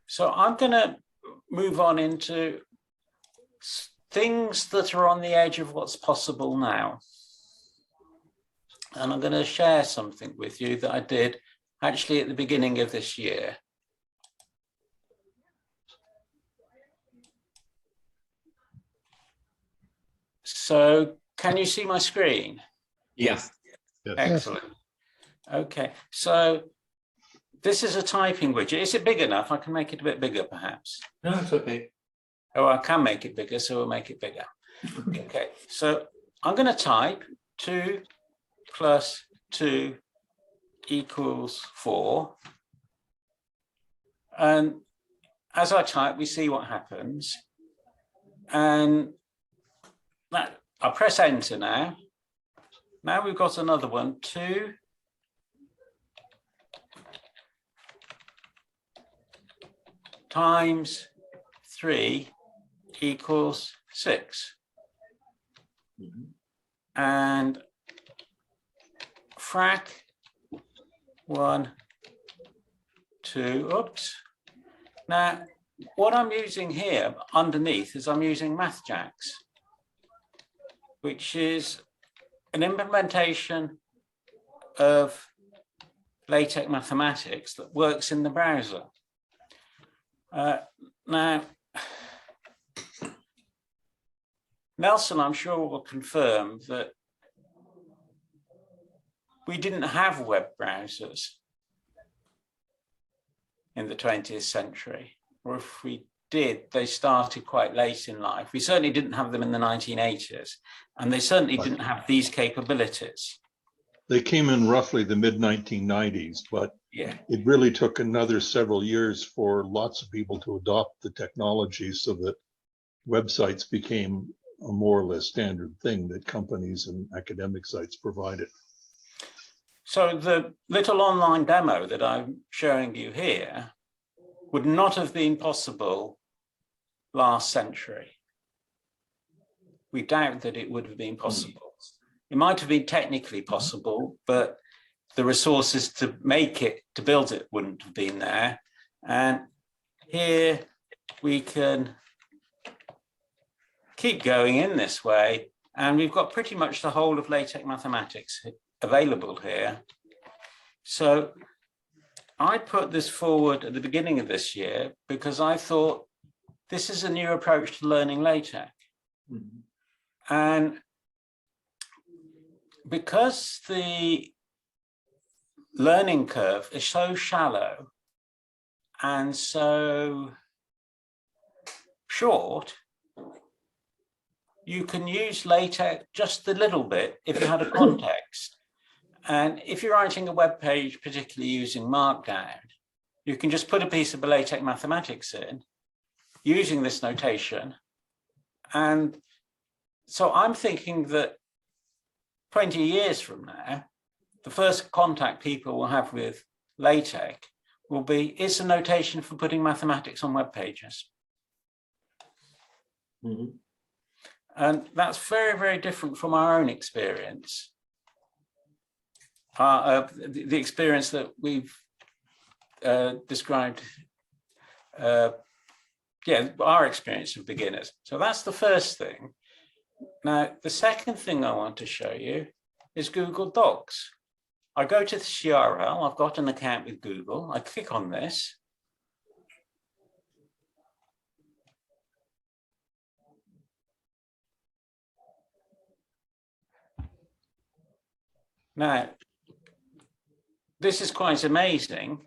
So I'm going to move on into things that are on the edge of what's possible now. And I'm going to share something with you that I did actually at the beginning of this year. So can you see my screen? Yes. Excellent. Okay, so this is a typing widget. Is it big enough? I can make it a bit bigger, perhaps. No, it's okay. Oh, I can make it bigger, so we'll make it bigger. Okay, so I'm going to type 2 plus 2 equals 4. And as I type, we see what happens. And that, I'll press enter now. Now we've got another one, 2 times 3 equals 6. And frac 1, 2, oops. Now, what I'm using here underneath is I'm using MathJax, which is an implementation of LaTeX mathematics that works in the browser. Now, Nelson, I'm sure, will confirm that we didn't have web browsers in the 20th century, or if we did, they started quite late in life. We certainly didn't have them in the 1980s, and they certainly didn't have these capabilities. They came in roughly the mid-1990s, but it really took another several years for lots of people to adopt the technology so that websites became a more or less standard thing that companies and academic sites provided. So the little online demo that I'm showing you here would not have been possible last century. We doubt that it would have been possible. It might have been technically possible, but the resources to make it, to build it, wouldn't have been there. And here we can keep going in this way, and we've got pretty much the whole of LaTeX mathematics available here. So I put this forward at the beginning of this year because I thought this is a new approach to learning LaTeX. And because the learning curve is so shallow and so short, you can use LaTeX just a little bit if you had a context. And if you're writing a web page, particularly using Markdown, you can just put a piece of LaTeX mathematics in using this notation. And so I'm thinking that 20 years from now, the first contact people will have with LaTeX will be, it's a notation for putting mathematics on web pages. And that's very, very different from our own experience. The experience that we've described, our experience of beginners. So that's the first thing. Now, the second thing I want to show you is Google Docs. I go to this URL, I've got an account with Google, I click on this. Now, this is quite amazing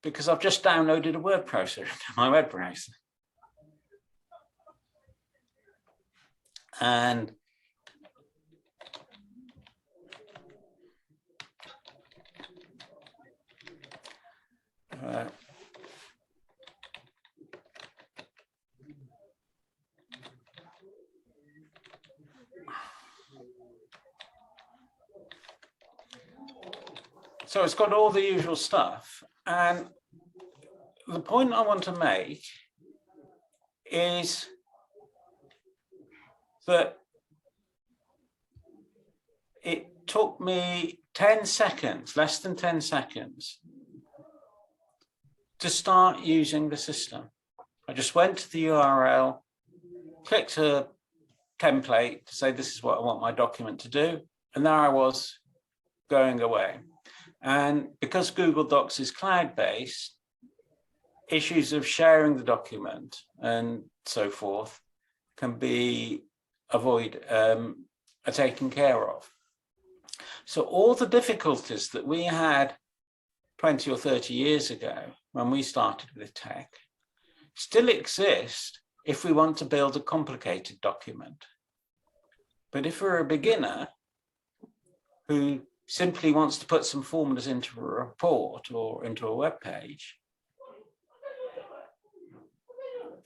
because I've just downloaded a word processor into my web browser. And so it's got all the usual stuff. And the point I want to make is that it took me 10 seconds, less than 10 seconds, to start using the system. I just went to the URL, clicked a template to say this is what I want my document to do, and there I was going away. And because Google Docs is cloud-based, issues of sharing the document and so forth can be are taken care of. So all the difficulties that we had 20 or 30 years ago when we started with tech still exist if we want to build a complicated document. But if we're a beginner who simply wants to put some formulas into a report or into a web page,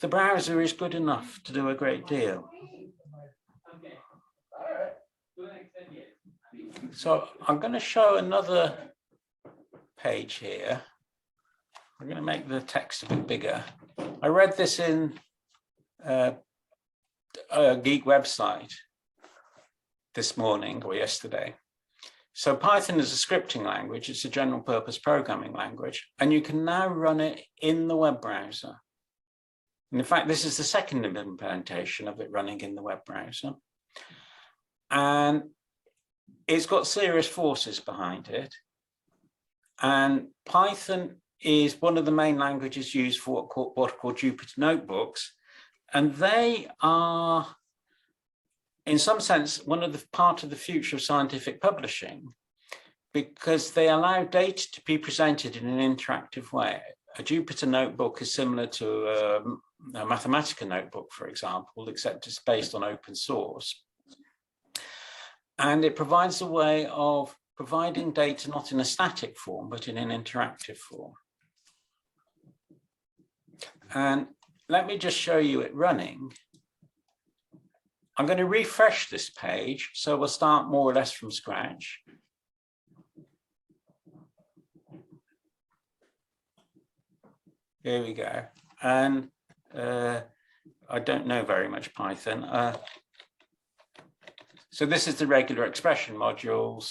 the browser is good enough to do a great deal. So I'm going to show another page here. I'm going to make the text a bit bigger. I read this in a geek website this morning or yesterday. So Python is a scripting language. It's a general purpose programming language, and you can now run it in the web browser. And in fact, this is the second implementation of it running in the web browser. And it's got serious forces behind it. And Python is one of the main languages used for what are called Jupyter notebooks. And they are, in some sense, part of the future of scientific publishing, because they allow data to be presented in an interactive way. A Jupyter notebook is similar to a Mathematica notebook, for example, except it's based on open source. And it provides a way of providing data not in a static form, but in an interactive form. And let me just show you it running. I'm going to refresh this page, so we'll start more or less from scratch. Here we go. And I don't know very much Python. So this is the regular expression module.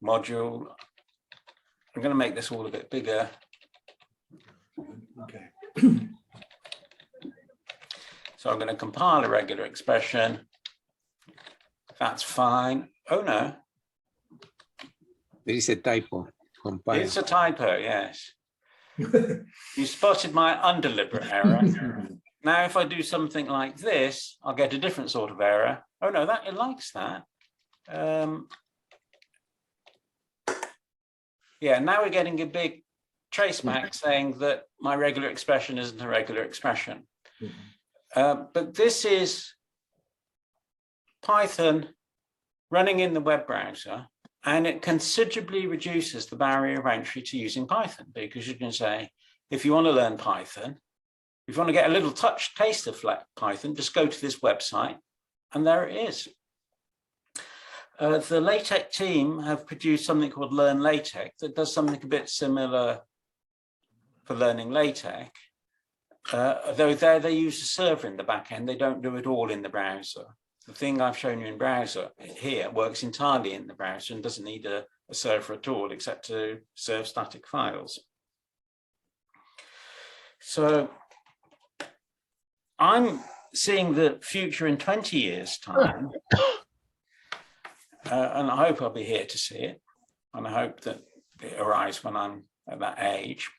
I'm going to make this all a bit bigger. Okay. So I'm going to compile a regular expression. That's fine. Oh no. There is a typo. Compile. It's a typo, yes. You spotted my undeliberate error. Now, if I do something like this, I'll get a different sort of error. Oh no, it likes that. Yeah, now we're getting a big traceback saying that my regular expression isn't a regular expression. But this is Python running in the web browser, and it considerably reduces the barrier of entry to using Python, because you can say, if you want to learn Python, if you want to get a little taste of Python, just go to this website, and there it is. The LaTeX team have produced something called Learn LaTeX that does something a bit similar for learning LaTeX. Though there they use a server in the back end, they don't do it all in the browser. The thing I've shown you in browser here works entirely in the browser and doesn't need a server at all, except to serve static files. So I'm seeing the future in 20 years' time, and I hope I'll be here to see it, and I hope that it arrives when I'm at that age,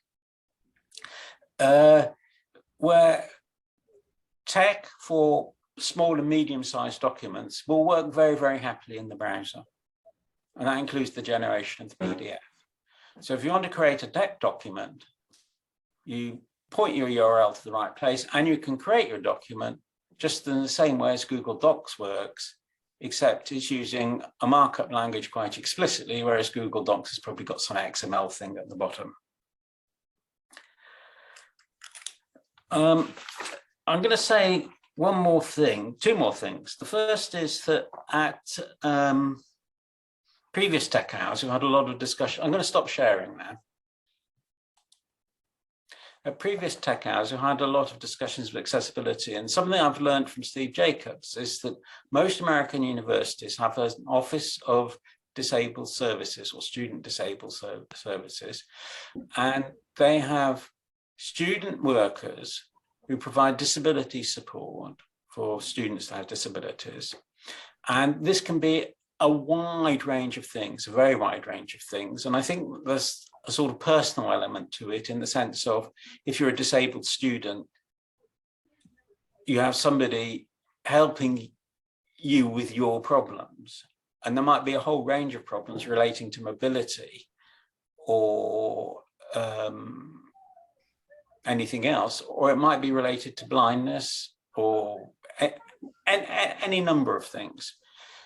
where tech for small and medium-sized documents will work very, very happily in the browser. And that includes the generation of the PDF. So if you want to create a tech document, you point your URL to the right place, and you can create your document just in the same way as Google Docs works, except it's using a markup language quite explicitly, whereas Google Docs has probably got some XML thing at the bottom. I'm going to say one more thing, two more things. The first is that at previous tech hours, we've had a lot of discussion. I'm going to stop sharing now. At previous tech hours, we've had a lot of discussions of accessibility, and something I've learned from Steve Jacobs is that most American universities have an Office of Disabled Services or Student Disabled Services, and they have student workers who provide disability support for students that have disabilities. And this can be a wide range of things, a very wide range of things. And I think there's a sort of personal element to it, in the sense of, if you're a disabled student, you have somebody helping you with your problems. And there might be a whole range of problems relating to mobility or anything else, or it might be related to blindness or any number of things.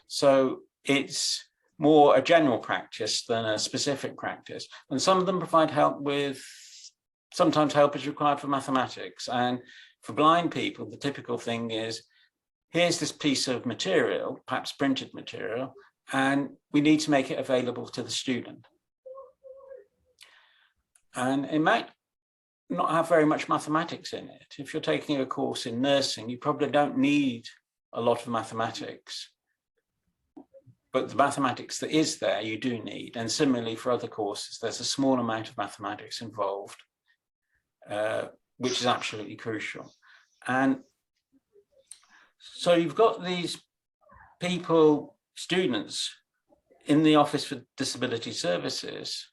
So it's more a general practice than a specific practice. And some of them provide help with, sometimes help is required for mathematics. And for blind people, the typical thing is, here's this piece of material, perhaps printed material, and we need to make it available to the student. And it might not have very much mathematics in it. If you're taking a course in nursing, you probably don't need a lot of mathematics. But the mathematics that is there, you do need. And similarly for other courses, there's a small amount of mathematics involved, which is absolutely crucial. And so you've got these people, students in the Office for Disability Services,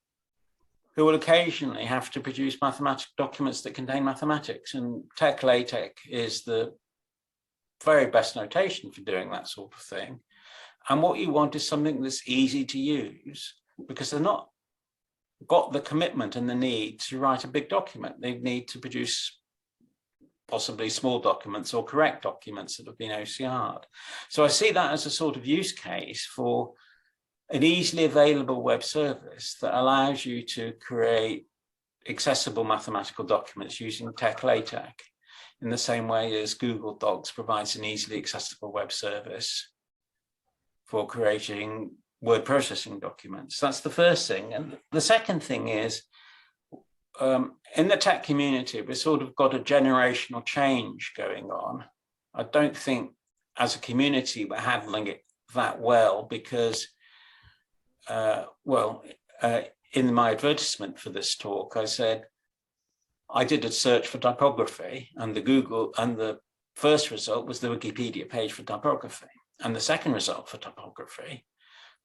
who will occasionally have to produce mathematical documents that contain mathematics. And TeX LaTeX is the very best notation for doing that sort of thing. And what you want is something that's easy to use, because they're not got the commitment and the need to write a big document. They need to produce possibly small documents or correct documents that have been OCR'd. So I see that as a sort of use case for an easily available web service that allows you to create accessible mathematical documents using TeX LaTeX, in the same way as Google Docs provides an easily accessible web service for creating word processing documents. That's the first thing. And the second thing is, in the tech community, we've sort of got a generational change going on. I don't think as a community we're handling it that well, because, in my advertisement for this talk, I said, I did a search for typography, and the first result was the Wikipedia page for typography. And the second result for typography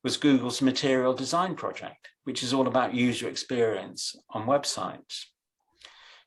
was Google's material design project, which is all about user experience on websites.